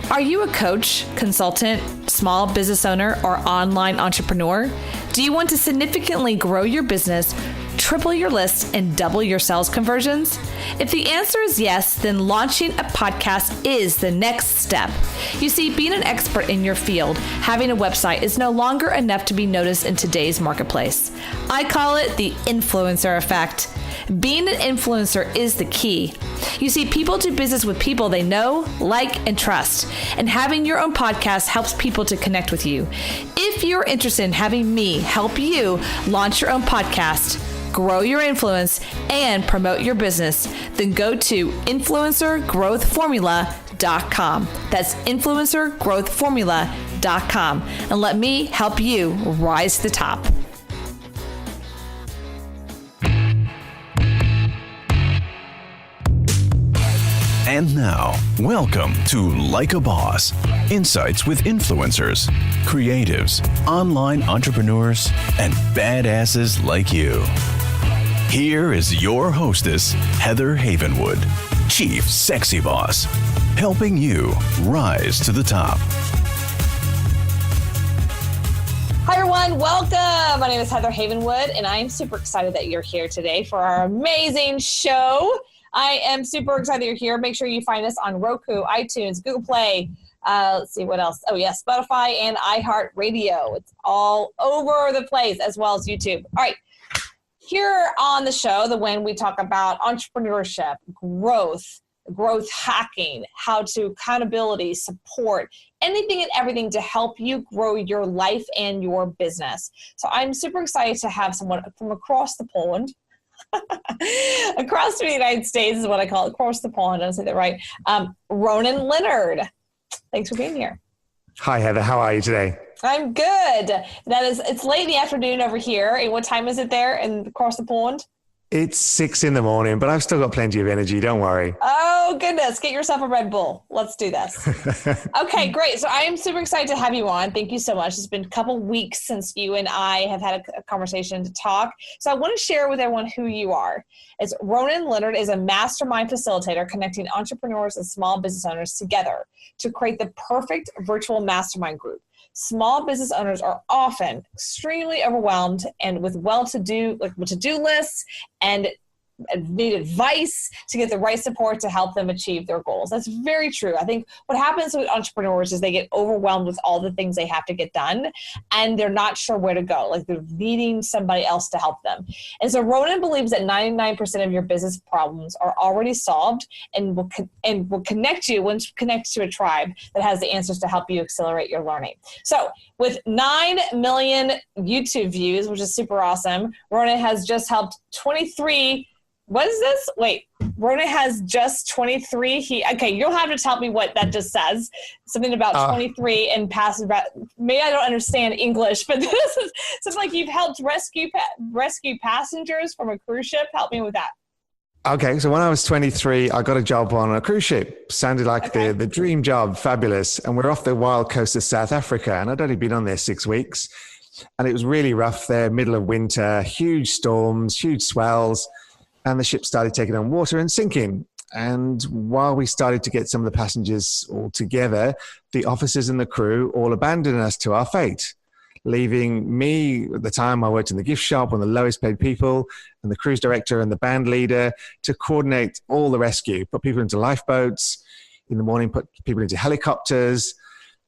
Are you a coach, consultant, small business owner, or online entrepreneur? Do you want to significantly grow your business, triple your list, and double your sales conversions? If the answer is yes, then launching a podcast is the next step. You see, being an expert in your field, having a website is no longer enough to be noticed in today's marketplace. I call it the influencer effect. Being an influencer is the key. You see, people do business with people they know, like, and trust. And having your own podcast helps people to connect with you. If you're interested in having me help you launch your own podcast, grow your influence, and promote your business, then go to influencergrowthformula.com. That's influencergrowthformula.com. And let me help you rise to the top. And now, welcome to Like a Boss, insights with influencers, creatives, online entrepreneurs, and badasses like you. Here is your hostess, Heather Havenwood, Chief Sexy Boss, helping you rise to the top. Hi everyone, welcome. My name is Heather Havenwood, and I am super excited that you're here today for our amazing show. I am super excited that you're here. Make sure you find us on Roku, iTunes, Google Play. Let's see what else. Oh, yeah, Spotify and iHeartRadio. It's all over the place, as well as YouTube. All right. Here on the show, when we talk about entrepreneurship, growth hacking, how to accountability, support, anything and everything to help you grow your life and your business. So I'm super excited to have someone from across the pond. Across the United States is what I call it. Across the pond, I say that right. Ronan Leonard. Thanks for being here. Hi, Heather. How are you today? I'm good. It's late in the afternoon over here. And what time is it there and across the pond? It's 6 a.m, but I've still got plenty of energy. Don't worry. Oh, goodness. Get yourself a Red Bull. Let's do this. Okay, great. So I am super excited to have you on. Thank you so much. It's been a couple weeks since you and I have had a conversation to talk. So I want to share with everyone who you are. Ronan Leonard is a mastermind facilitator connecting entrepreneurs and small business owners together to create the perfect virtual mastermind group. Small business owners are often extremely overwhelmed and with to-do lists and need advice to get the right support to help them achieve their goals. That's very true. I think what happens with entrepreneurs is they get overwhelmed with all the things they have to get done and they're not sure where to go. Like they're needing somebody else to help them. And so Ronan believes that 99% of your business problems are already solved and will connect you once you connect to a tribe that has the answers to help you accelerate your learning. So with 9 million YouTube views, which is super awesome, Ronan has just helped 23. What is this? Wait, Ronan has just 23. Okay, you'll have to tell me what that just says. Something about 23 and passes. Maybe I don't understand English, but this is something like you've helped rescue passengers from a cruise ship. Help me with that. Okay, so when I was 23, I got a job on a cruise ship. Sounded like the dream job, fabulous. And we're off the wild coast of South Africa, and I'd only been on there 6 weeks. And it was really rough there, middle of winter, huge storms, huge swells. And the ship started taking on water and sinking. And while we started to get some of the passengers all together, the officers and the crew all abandoned us to our fate, leaving me, at the time I worked in the gift shop, one of the lowest paid people, and the cruise director and the band leader to coordinate all the rescue, put people into lifeboats, in the morning put people into helicopters.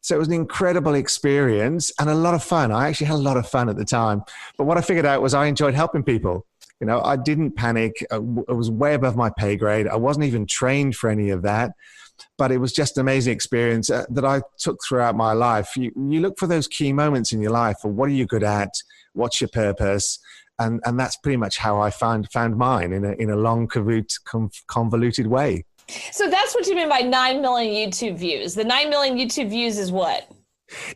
So it was an incredible experience and a lot of fun. I actually had a lot of fun at the time. But what I figured out was I enjoyed helping people. You know, I didn't panic. It was way above my pay grade. I wasn't even trained for any of that, but it was just an amazing experience that I took throughout my life. You look for those key moments in your life, or what are you good at? What's your purpose? And that's pretty much how I found mine in a long, convoluted way. So that's what you mean by 9 million YouTube views. The 9 million YouTube views is what?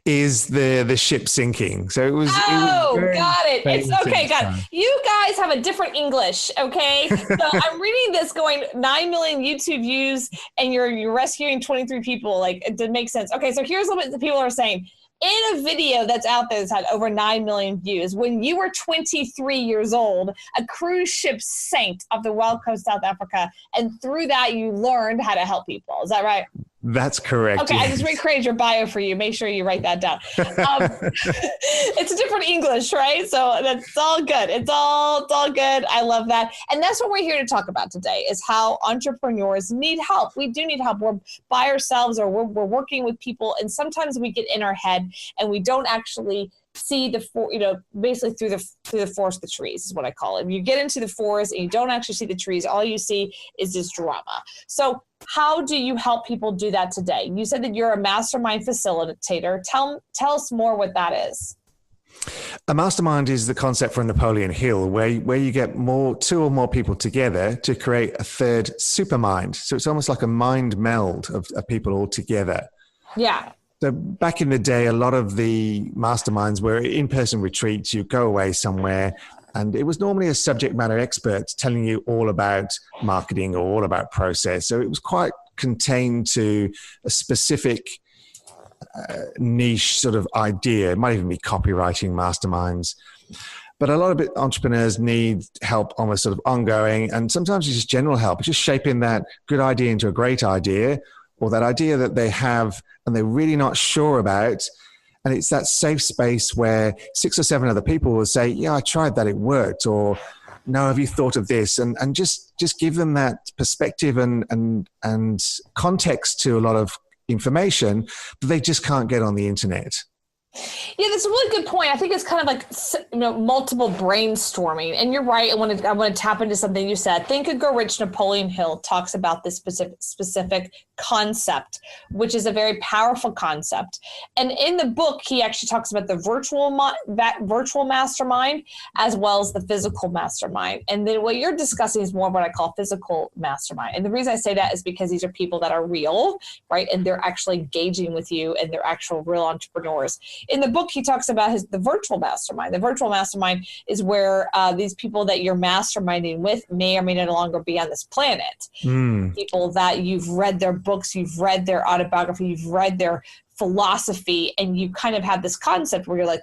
Is the ship sinking. So it was. Oh, got it. It's okay, got it. You guys have a different English, okay? So I'm reading this going 9 million YouTube views and you're rescuing 23 people. Like, it didn't make sense. Okay, so here's what the people are saying. In a video that's out there that's had over 9 million views, when you were 23 years old, a cruise ship sank off the wild coast of South Africa. And through that, you learned how to help people. Is that right? That's correct. Okay, yes. I just recreated your bio for you. Make sure you write that down. It's a different English, right? So that's all good. It's all good. I love that. And that's what we're here to talk about today is how entrepreneurs need help. We do need help. We're by ourselves or we're working with people. And sometimes we get in our head and we don't actually see basically through the forest, the trees is what I call it. If you get into the forest and you don't actually see the trees, all you see is this drama. So how do you help people do that today? You said that you're a mastermind facilitator. Tell us more what that is. A mastermind is the concept from Napoleon Hill, where you get two or more people together to create a third supermind. So it's almost like a mind meld of people all together. Yeah. So back in the day, a lot of the masterminds were in-person retreats. You go away somewhere, and it was normally a subject matter expert telling you all about marketing or all about process. So it was quite contained to a specific niche sort of idea. It might even be copywriting masterminds. But a lot of entrepreneurs need help almost sort of ongoing, and sometimes it's just general help. It's just shaping that good idea into a great idea, or that idea that they have and they're really not sure about. And it's that safe space where 6 or 7 other people will say, yeah, I tried that, it worked. Or, no, have you thought of this? And just give them that perspective and context to a lot of information that they just can't get on the internet. Yeah, that's a really good point. I think it's kind of like, multiple brainstorming. And you're right. I want to tap into something you said. Think and Grow Rich, Napoleon Hill talks about this specific concept, which is a very powerful concept. And in the book, he actually talks about the virtual mastermind as well as the physical mastermind. And then what you're discussing is more what I call physical mastermind. And the reason I say that is because these are people that are real, right? And they're actually engaging with you and they're actual real entrepreneurs. In the book, he talks about the virtual mastermind. The virtual mastermind is where these people that you're masterminding with may or may no longer be on this planet. People that you've read their books, you've read their autobiography, you've read their philosophy, and you kind of have this concept where you're like,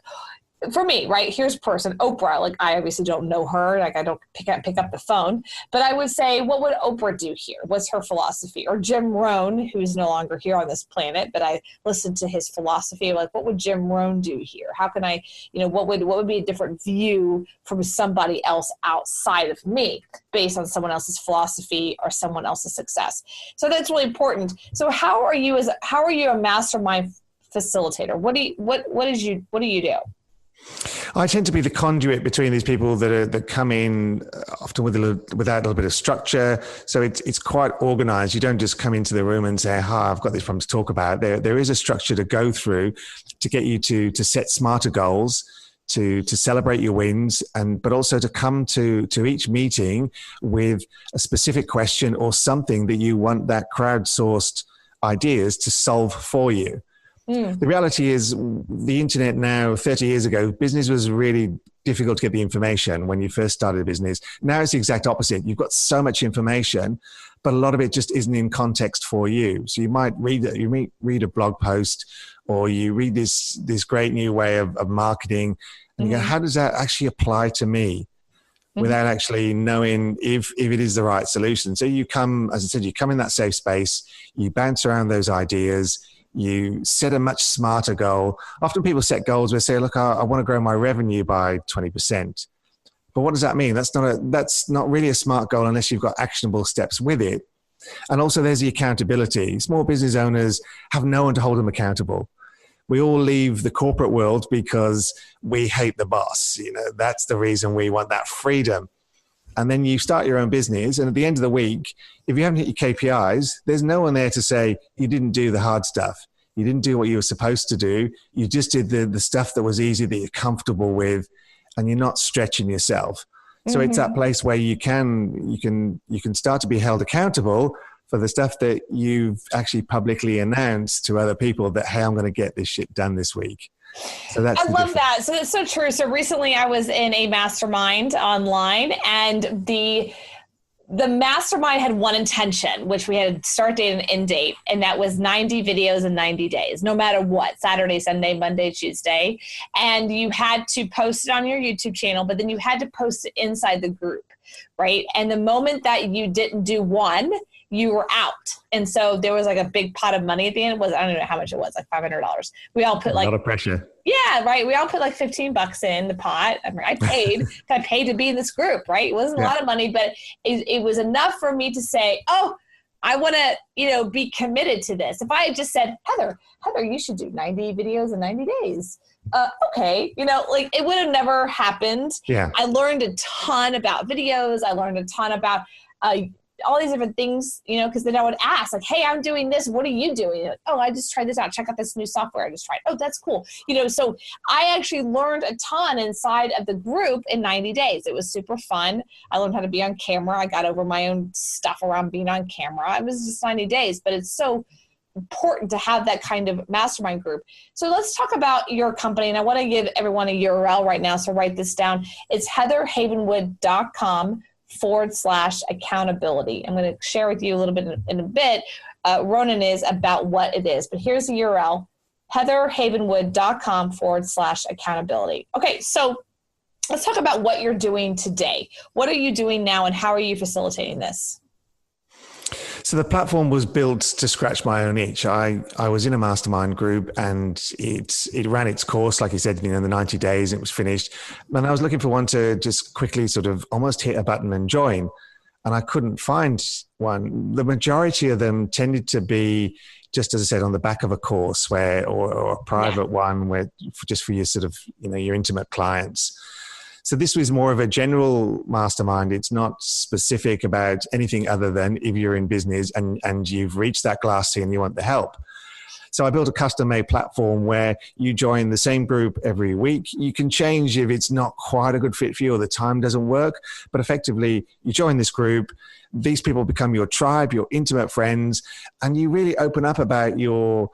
for me, right, here's a person, Oprah. Like, I obviously don't know her. Like, I don't pick up the phone. But I would say, what would Oprah do here? What's her philosophy? Or Jim Rohn, who's no longer here on this planet, but I listened to his philosophy. Like, what would Jim Rohn do here? How can I, what would be a different view from somebody else outside of me based on someone else's philosophy or someone else's success? So that's really important. So how are you a mastermind facilitator? What do you do? I tend to be the conduit between these people that come in often without a little bit of structure. So it's quite organized. You don't just come into the room and say, hi, I've got this problem to talk about. There is a structure to go through to get you to set smarter goals, to celebrate your wins, but also to come to each meeting with a specific question or something that you want that crowdsourced ideas to solve for you. The reality is the internet now, 30 years ago, business was really difficult to get the information when you first started a business. Now it's the exact opposite. You've got so much information, but a lot of it just isn't in context for you. So you might read a blog post, or you read this great new way of marketing, and you go, how does that actually apply to me? Without actually knowing if it is the right solution. So you come, as I said, you come in that safe space, you bounce around those ideas, you set a much smarter goal. Often people set goals where they say, look, I want to grow my revenue by 20%. But what does that mean? That's not really a smart goal unless you've got actionable steps with it. And also there's the accountability. Small business owners have no one to hold them accountable. We all leave the corporate world because we hate the boss. That's the reason we want that freedom. And then you start your own business, and at the end of the week, if you haven't hit your KPIs, there's no one there to say, you didn't do the hard stuff. You didn't do what you were supposed to do. You just did the stuff that was easy, that you're comfortable with, and you're not stretching yourself. So it's that place where you can start to be held accountable for the stuff that you've actually publicly announced to other people that, hey, I'm going to get this shit done this week. So I love that. So that's so true. So recently I was in a mastermind online, and the mastermind had one intention, which we had a start date and end date, and that was 90 videos in 90 days, no matter what, Saturday, Sunday, Monday, Tuesday. And you had to post it on your YouTube channel, but then you had to post it inside the group, right? And the moment that you didn't do one, you were out. And so there was like a big pot of money at the end. I don't know how much it was, like $500. We all put a lot of pressure. Yeah, right. We all put like $15 in the pot. I mean, I paid to be in this group, right? It wasn't a lot of money, but it was enough for me to say, oh, I want to, be committed to this. If I had just said, Heather, you should do 90 videos in 90 days. Okay. It would have never happened. Yeah. I learned a ton about videos. I learned a ton about, all these different things, because then I would ask like, hey, I'm doing this. What are you doing? Like, oh, I just tried this out. Check out this new software I just tried. Oh, that's cool. So I actually learned a ton inside of the group in 90 days. It was super fun. I learned how to be on camera. I got over my own stuff around being on camera. It was just 90 days, but it's so important to have that kind of mastermind group. So let's talk about your company. And I want to give everyone a URL right now. So write this down. It's heatherhavenwood.com/accountability. I'm going to share with you a little bit in a bit. Ronan is about what it is, but here's the URL, heatherhavenwood.com/accountability. Okay. So let's talk about what you're doing today. What are you doing now and how are you facilitating this? So the platform was built to scratch my own itch. I was in a mastermind group and it ran its course, like you said, the 90 days, it was finished. And I was looking for one to just quickly sort of almost hit a button and join. And I couldn't find one. The majority of them tended to be, just as I said, on the back of a course or a private one where just for your sort of, your intimate clients. So this was more of a general mastermind. It's not specific about anything other than if you're in business and you've reached that glass ceiling and you want the help. So I built a custom-made platform where you join the same group every week. You can change if it's not quite a good fit for you or the time doesn't work. But effectively, you join this group. These people become your tribe, your intimate friends, and you really open up about your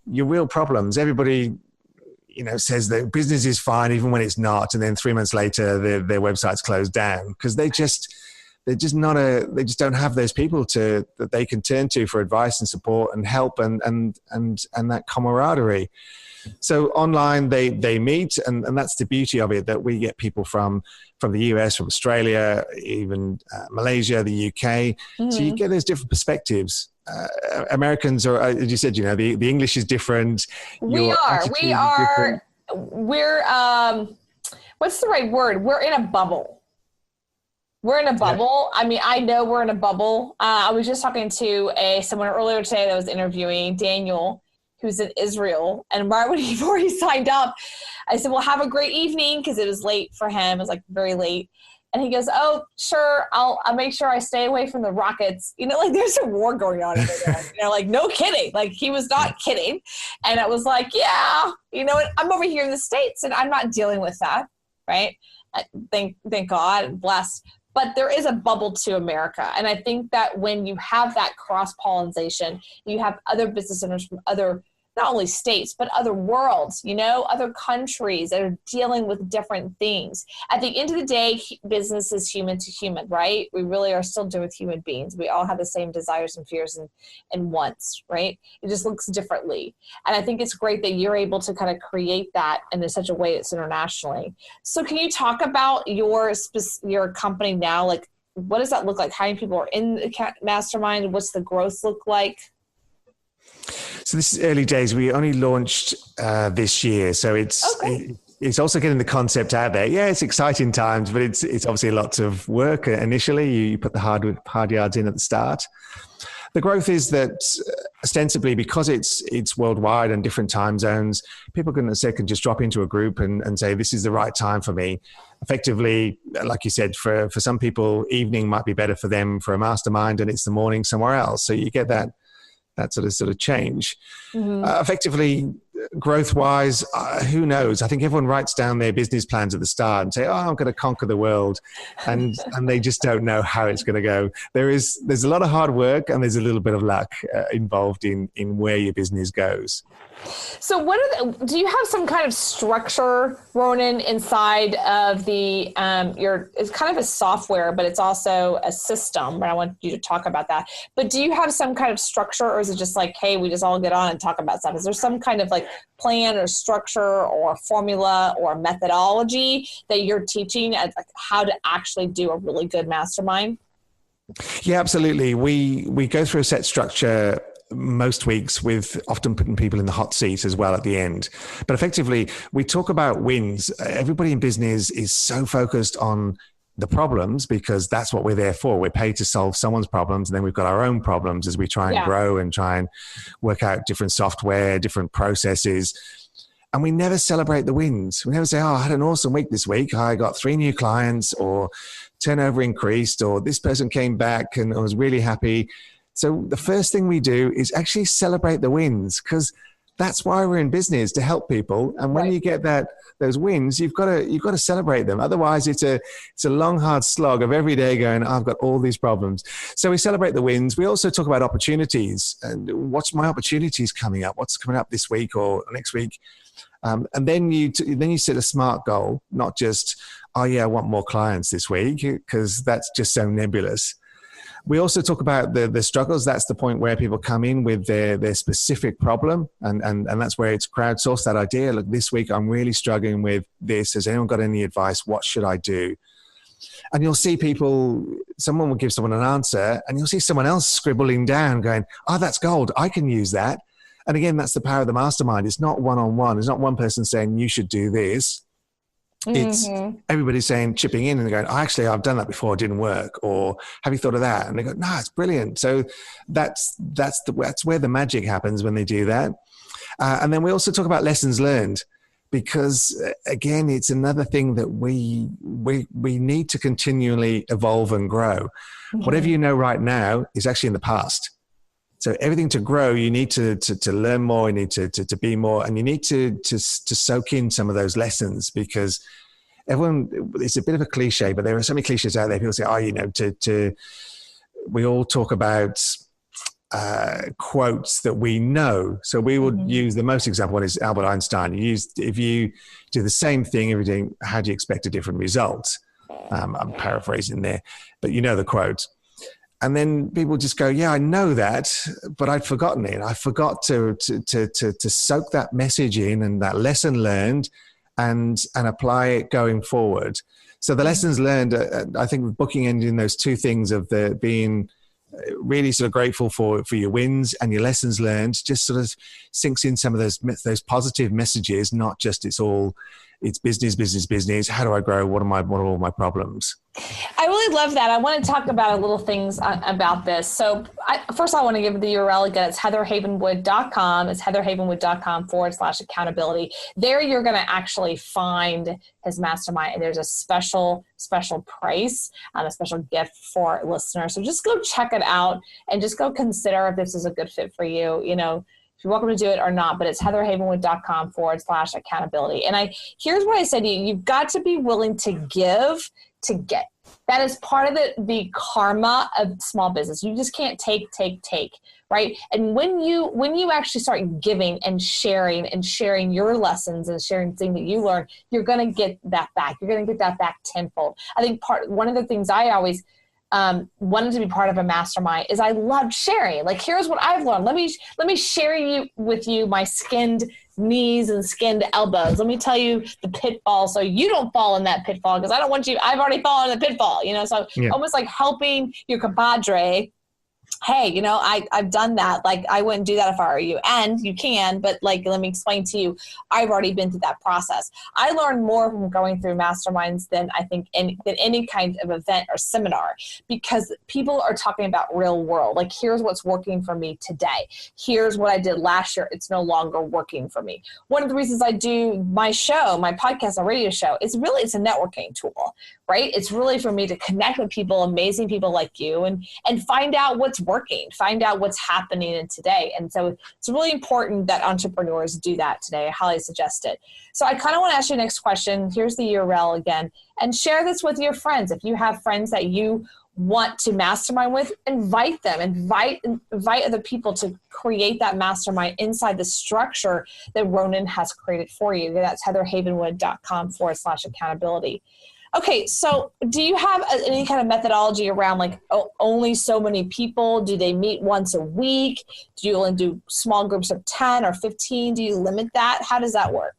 real problems. Everybody says that business is fine even when it's not, and then 3 months later their website's closed down because they just don't have those people that they can turn to for advice and support and help and that camaraderie. So online they meet, and that's the beauty of it, that we get people from the US, from Australia, even Malaysia, the UK. So you get those different perspectives. Americans are, as you said, the English is different. We're what's the right word? We're in a bubble. I mean, I know we're in a bubble. I was just talking to someone earlier today that was interviewing Daniel, who's in Israel. And before he signed up, I said, well, have a great evening, because it was late for him. It was like very late. And he goes, oh, sure, I'll make sure I stay away from the rockets. There's a war going on over there. No kidding. He was not kidding. And I was like, yeah, I'm over here in the States and I'm not dealing with that, right? Thank God, blessed. But there is a bubble to America. And I think that when you have that cross-pollination, you have other business owners from other, not only states, but other worlds, other countries that are dealing with different things. At the end of the day, business is human to human, right? We really are still dealing with human beings. We all have the same desires and fears and wants, right? It just looks differently. And I think it's great that you're able to kind of create that in such a way it's internationally. So can you talk about your company now? What does that look like? How many people are in the mastermind? What's the growth look like? So this is early days. We only launched this year, so it's also getting the concept out there. Yeah, it's exciting times, but it's obviously lots of work initially. You put the hard yards in at the start. The growth is that ostensibly, because it's worldwide and different time zones, people can just drop into a group and say, this is the right time for me. Effectively, like you said, for some people, evening might be better for them for a mastermind, and it's the morning somewhere else. So you get that sort of change. Effectively, growth-wise, who knows? I think everyone writes down their business plans at the start and say, oh, I'm going to conquer the world. And they just don't know how it's going to go. There's a lot of hard work and there's a little bit of luck involved in where your business goes. So do you have some kind of structure, Ronan, inside of the, it's kind of a software, but it's also a system, and I want you to talk about that. But do you have some kind of structure, or is it just like, hey, we just all get on and talk about stuff? Is there some kind of plan or structure or formula or methodology that you're teaching as how to actually do a really good mastermind? Yeah, absolutely. We go through a set structure most weeks, with often putting people in the hot seat as well at the end. But effectively, we talk about wins. Everybody in business is so focused on the problems because that's what we're there for. We're paid to solve someone's problems, and then we've got our own problems as we try and grow and try and work out different software, different processes. And we never celebrate the wins. We never say, oh, I had an awesome week this week. I got 3 new clients, or turnover increased, or this person came back and I was really happy. So the first thing we do is actually celebrate the wins, because that's why we're in business, to help people. And when you get those wins, you've got to celebrate them. Otherwise, it's a long, hard slog of every day going, I've got all these problems. So we celebrate the wins. We also talk about opportunities and what's my opportunities coming up? What's coming up this week or next week? And then you set a SMART goal, not just, oh yeah, I want more clients this week, because that's just so nebulous. We also talk about the struggles. That's the point where people come in with their specific problem. And that's where it's crowdsourced, that idea. Look, this week I'm really struggling with this. Has anyone got any advice? What should I do? And you'll see someone will give someone an answer, and you'll see someone else scribbling down going, oh, that's gold. I can use that. And again, that's the power of the mastermind. It's not one-on-one. It's not one person saying you should do this. It's everybody saying, chipping in and going, oh, actually, I've done that before. It didn't work. Or have you thought of that? And they go, no, it's brilliant. So that's where the magic happens when they do that. And then we also talk about lessons learned, because again, it's another thing that we need to continually evolve and grow. Whatever you know right now is actually in the past. So everything to grow, you need to learn more, you need to be more, and you need to soak in some of those lessons, because everyone, it's a bit of a cliche, but there are so many cliches out there. People say, oh, we all talk about quotes that we know. So we would use the most example one is Albert Einstein. If you do the same thing every day, how do you expect a different result? I'm paraphrasing there, but you know the quote. And then people just go, yeah, I know that, but I'd forgotten it. I forgot to soak that message in and that lesson learned and apply it going forward. So the lessons learned, I think booking ending those two things of the being really sort of grateful for your wins and your lessons learned, just sort of sinks in some of those positive messages, not just it's business. How do I grow? What are all my problems? I really love that. I want to talk about a little things about this. So first I want to give the URL again. It's heatherhavenwood.com. It's heatherhavenwood.com/accountability. There you're going to actually find his mastermind, and there's a special price and a special gift for listeners. So just go check it out and just go consider if this is a good fit for you. You know, if you're welcome to do it or not, but it's heatherhavenwood.com/accountability. And here's what I said to you. You've got to be willing to give to get. That is part of the karma of small business. You just can't take, right? And when you actually start giving and sharing your lessons and sharing things that you learn, you're going to get that back. You're going to get that back tenfold. I think one of the things I always wanted to be part of a mastermind is I loved sharing. Like, here's what I've learned. Let me share with you my skinned knees and skinned elbows. Let me tell you the pitfall so you don't fall in that pitfall, because I don't want you. I've already fallen in the pitfall, so almost like helping your compadre. Hey, I've done that. Like, I wouldn't do that if I were you. And you can, but like, let me explain to you, I've already been through that process. I learned more from going through masterminds than I think than any kind of event or seminar, because people are talking about real world. Like, here's what's working for me today. Here's what I did last year. It's no longer working for me. One of the reasons I do my show, my podcast, a radio show, it's a networking tool, right? It's really for me to connect with people, amazing people like you, and find out what's working, find out what's happening in today. And so it's really important that entrepreneurs do that today. I highly suggest it. So I kind of want to ask you the next question. Here's the URL again, and share this with your friends. If you have friends that you want to mastermind with, invite them, invite other people to create that mastermind inside the structure that Ronan has created for you. That's heatherhavenwood.com/accountability. Okay, so do you have any kind of methodology around like only so many people? Do they meet once a week? Do you only do small groups of 10 or 15? Do you limit that? How does that work?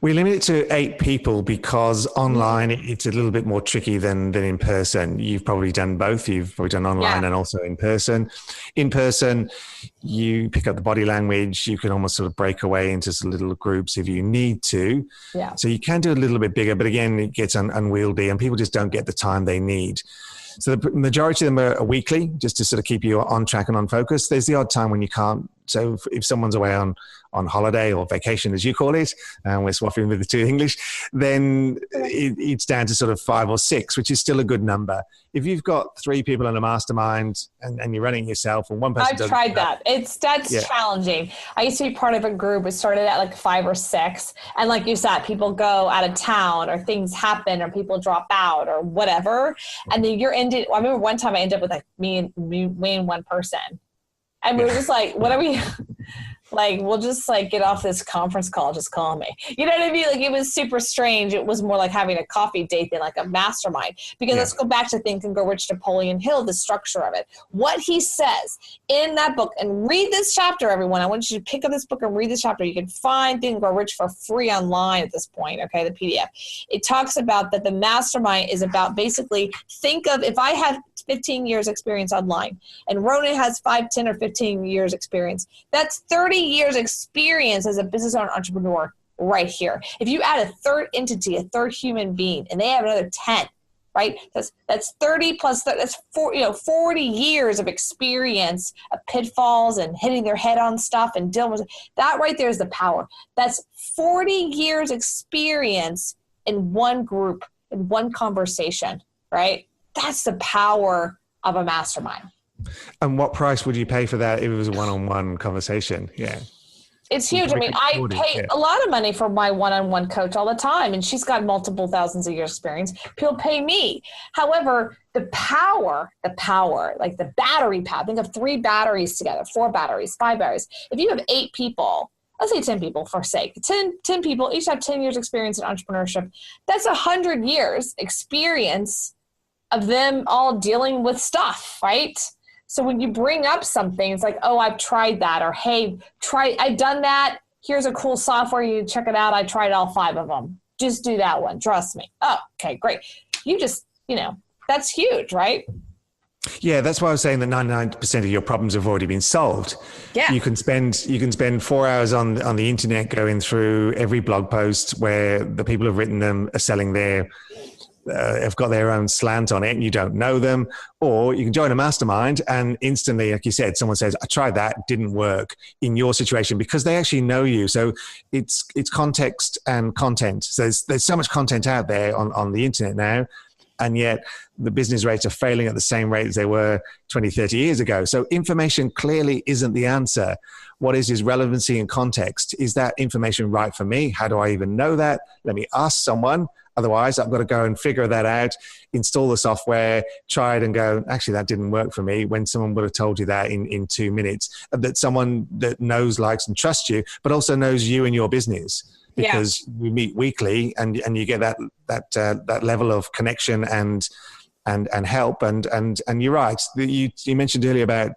We limit it to 8 people because online it's a little bit more tricky than in person. You've probably done both. You've probably done online and also in person. In person, you pick up the body language. You can almost sort of break away into little groups if you need to. Yeah. So you can do it a little bit bigger, but again, it gets unwieldy and people just don't get the time they need. So the majority of them are weekly, just to sort of keep you on track and on focus. There's the odd time when you can't. So if someone's away on holiday or vacation, as you call it, and we're swapping with the two English, then it's down to sort of 5 or 6, which is still a good number. If you've got 3 people in a mastermind and you're running it yourself and one person I've tried that. That's challenging. I used to be part of a group. It started at like 5 or 6. And like you said, people go out of town or things happen or people drop out or whatever. And then I remember one time I ended up with like me and one person. And we were just like, what are we like? We'll just like get off this conference call. Just call me. You know what I mean? Like it was super strange. It was more like having a coffee date than like a mastermind. Because let's go back to Think and Grow Rich, Napoleon Hill, the structure of it. What he says in that book, and read this chapter, everyone. I want you to pick up this book and read this chapter. You can find Think and Grow Rich for free online at this point. Okay, the PDF. It talks about that the mastermind is about basically think of if I have 15 years experience online and Ronan has 5, 10, or 15 years experience. That's 30 years experience as a business owner entrepreneur right here. If you add a third entity, a third human being, and they have another 10, right? That's 30 plus, that's 40 years of experience of pitfalls and hitting their head on stuff and dealing with that right there is the power. That's 40 years experience in one group, in one conversation, right? That's the power of a mastermind. And what price would you pay for that if it was a one-on-one conversation? Yeah. It's huge. I mean, I pay a lot of money for my one-on-one coach all the time, and she's got multiple thousands of years experience. People pay me. However, the power, like the battery power, think of 3 batteries together, 4 batteries, 5 batteries. If you have 8 people, let's say 10 people for sake, 10 people, each have 10 years experience in entrepreneurship. That's 100 years experience of them all dealing with stuff, right? So when you bring up something, it's like, oh, I've tried that, or hey, I've done that. Here's a cool software. You check it out. I tried all 5 of them. Just do that one. Trust me. Oh, okay, great. You just, that's huge, right? Yeah, that's why I was saying that 99% of your problems have already been solved. Yeah. You can spend 4 hours on the internet going through every blog post where the people who've written them are selling have got their own slant on it and you don't know them, or you can join a mastermind and instantly, like you said, someone says, I tried that, didn't work in your situation, because they actually know you. So it's context and content. So there's so much content out there on the internet now, and yet the business rates are failing at the same rate as they were 20, 30 years ago. So information clearly isn't the answer. What is relevancy and context. Is that information right for me? How do I even know that? Let me ask someone. Otherwise, I've got to go and figure that out, install the software, try it and go, actually, that didn't work for me, when someone would have told you that in 2 minutes. That someone that knows, likes and trusts you, but also knows you and your business, because you meet weekly and you get that level of connection and help. And you're right. You mentioned earlier about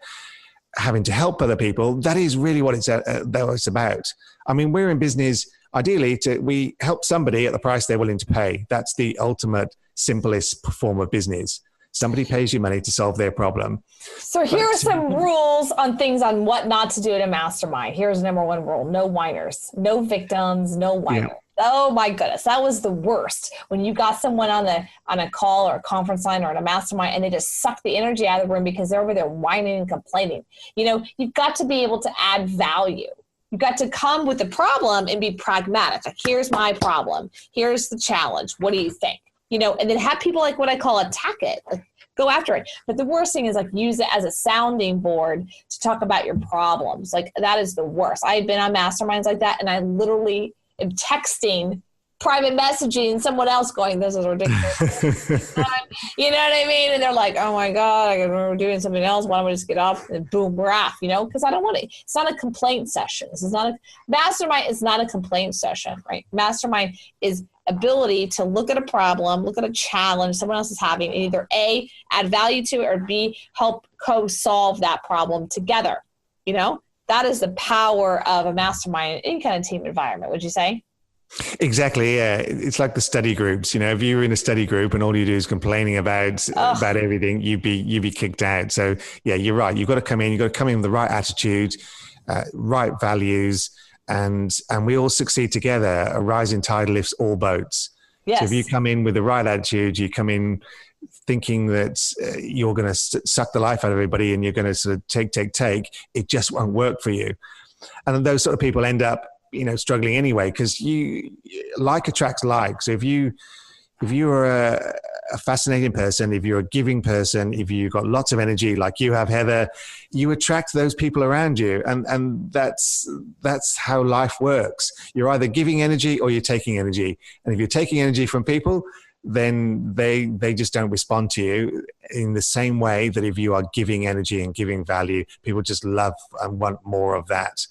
having to help other people. That is really what it's about. I mean, we're in business, ideally, we help somebody at the price they're willing to pay. That's the ultimate, simplest form of business. Somebody pays you money to solve their problem. So here are some rules on things on what not to do in a mastermind. Here's number 1 rule. No whiners, no victims, no whiners. Yeah. Oh my goodness. That was the worst. When you got someone on a call or a conference line or in a mastermind and they just suck the energy out of the room because they're over there whining and complaining. You've got to be able to add value. You've got to come with the problem and be pragmatic. Like, here's my problem. Here's the challenge. What do you think? And then have people, like what I call, attack it, like, go after it. But the worst thing is, like, use it as a sounding board to talk about your problems. Like, that is the worst. I've been on masterminds like that, and I literally am texting, private messaging someone else going, this is ridiculous. You know what I mean? And they're like, oh my God, I remember doing something else. Why don't we just get off and boom, we're off, because I don't want it. It's not a complaint session. Mastermind is not a complaint session, right? Mastermind is ability to look at a problem, look at a challenge someone else is having, and either A, add value to it, or B, help co-solve that problem together. That is the power of a mastermind in any kind of team environment, would you say? Exactly. Yeah. It's like the study groups. If you were in a study group and all you do is complaining about everything, you'd be kicked out. So yeah, you're right. You've got to come in with the right attitude, right values, and we all succeed together. A rising tide lifts all boats. Yes. So if you come in with the right attitude, you come in thinking that you're going to suck the life out of everybody and you're going to sort of take, it just won't work for you. And those sort of people end up, struggling anyway, because like attracts like. So if you are a fascinating person, if you're a giving person, if you've got lots of energy like you have, Heather, you attract those people around you. And that's how life works. You're either giving energy or you're taking energy. And if you're taking energy from people, then they just don't respond to you in the same way that if you are giving energy and giving value, people just love and want more of that.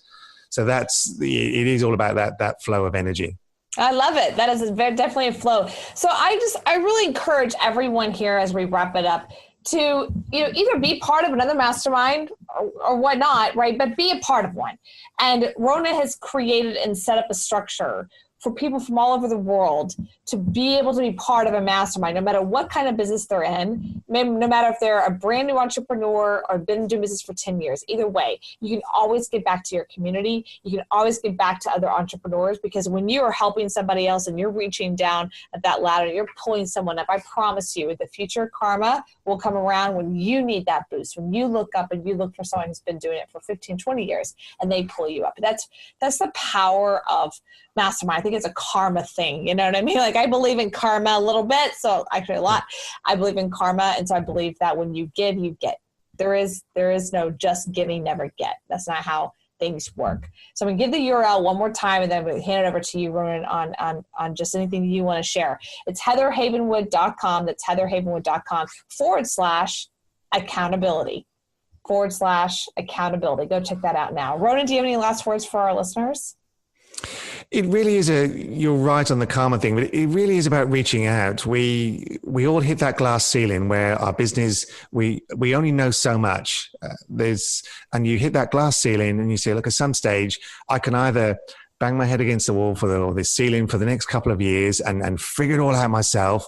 So it is all about that flow of energy. I love it. That is definitely a flow. So I really encourage everyone here as we wrap it up to, either be part of another mastermind or whatnot, right? But be a part of one. And Ronan has created and set up a structure for people from all over the world to be able to be part of a mastermind, no matter what kind of business they're in, no matter if they're a brand new entrepreneur or been doing business for 10 years. Either way, you can always give back to your community. You can always give back to other entrepreneurs, because when you are helping somebody else and you're reaching down at that ladder, you're pulling someone up, I promise you, in the future, karma will come around when you need that boost, when you look up and you look for someone who's been doing it for 15, 20 years and they pull you up. That's the power of mastermind. I think it's a karma thing. You know what I mean? Like, I believe in karma a little bit. So actually a lot. I believe in karma. And so I believe that when you give, you get. There is no just giving, never get. That's not how things work. So I'm going to give the URL one more time, and then I'm going to hand it over to you, Ronan, on just anything you want to share. It's heatherhavenwood.com. That's heatherhavenwood.com/accountability. /accountability. Go check that out now. Ronan, do you have any last words for our listeners? It really is you're right on the karma thing, but it really is about reaching out. We all hit that glass ceiling where our business, we only know so much. And you hit that glass ceiling and you say, look, at some stage, I can either bang my head against the wall or this ceiling for the next couple of years and figure it all out myself.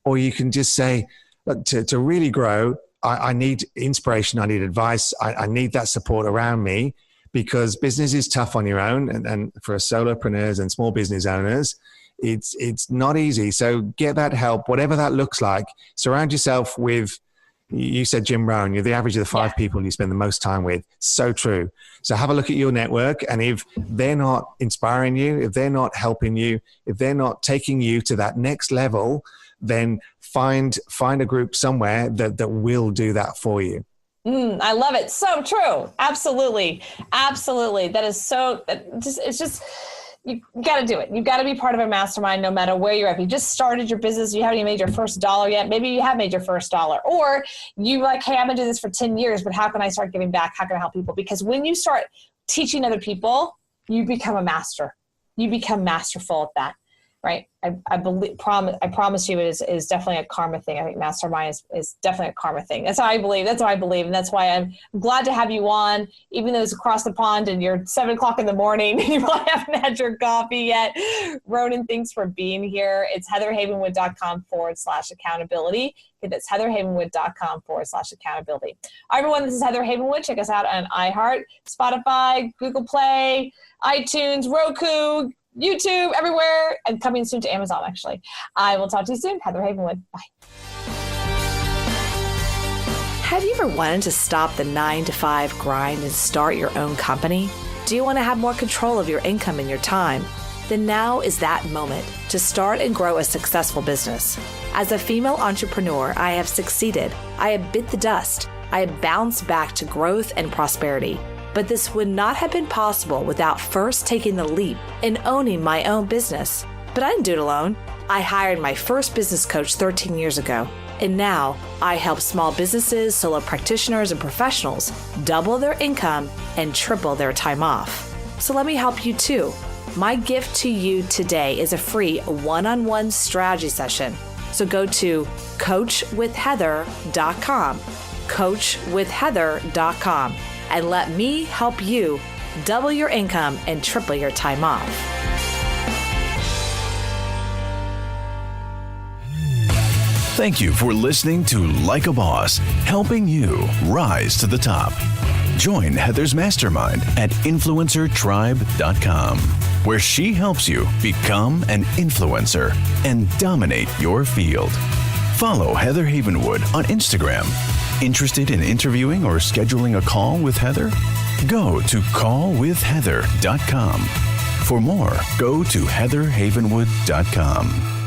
Or you can just say, look, to really grow, I need inspiration. I need advice. I need that support around me. Because business is tough on your own, and for solopreneurs and small business owners, it's not easy. So get that help, whatever that looks like. Surround yourself with, you said Jim Rohn, you're the average of the 5 people you spend the most time with. So true. So have a look at your network, and if they're not inspiring you, if they're not helping you, if they're not taking you to that next level, then find a group somewhere that will do that for you. I love it. So true. Absolutely. Absolutely. That is so, it's just, you got to do it. You got to be part of a mastermind no matter where you're at. If you just started your business, you haven't even made your first dollar yet. Maybe you have made your first dollar, or you like, hey, I've been doing this for 10 years, but how can I start giving back? How can I help people? Because when you start teaching other people, you become a master. You become masterful at that. Right. I promise you it is definitely a karma thing. I think mastermind is definitely a karma thing. That's how I believe. And that's why I'm glad to have you on, even though it's across the pond and you're 7 o'clock in the morning and you probably haven't had your coffee yet. Ronan, thanks for being here. It's heatherhavenwood.com /accountability. Okay, that's heatherhavenwood.com /accountability. All right, everyone, this is Heather Havenwood. Check us out on iHeart, Spotify, Google Play, iTunes, Roku, YouTube, everywhere, and coming soon to Amazon, actually. I will talk to you soon. Heather Havenwood. Bye. Have you ever wanted to stop the 9-to-5 grind and start your own company? Do you want to have more control of your income and your time? Then now is that moment to start and grow a successful business. As a female entrepreneur, I have succeeded. I have bit the dust. I have bounced back to growth and prosperity. But this would not have been possible without first taking the leap and owning my own business. But I didn't do it alone. I hired my first business coach 13 years ago. And now I help small businesses, solo practitioners, and professionals double their income and triple their time off. So let me help you too. My gift to you today is a free one-on-one strategy session. So go to coachwithheather.com, coachwithheather.com. and let me help you double your income and triple your time off. Thank you for listening to Like a Boss, helping you rise to the top. Join Heather's Mastermind at influencertribe.com, where she helps you become an influencer and dominate your field. Follow Heather Havenwood on Instagram. Interested in interviewing or scheduling a call with Heather? Go to callwithheather.com. For more, go to heatherhavenwood.com.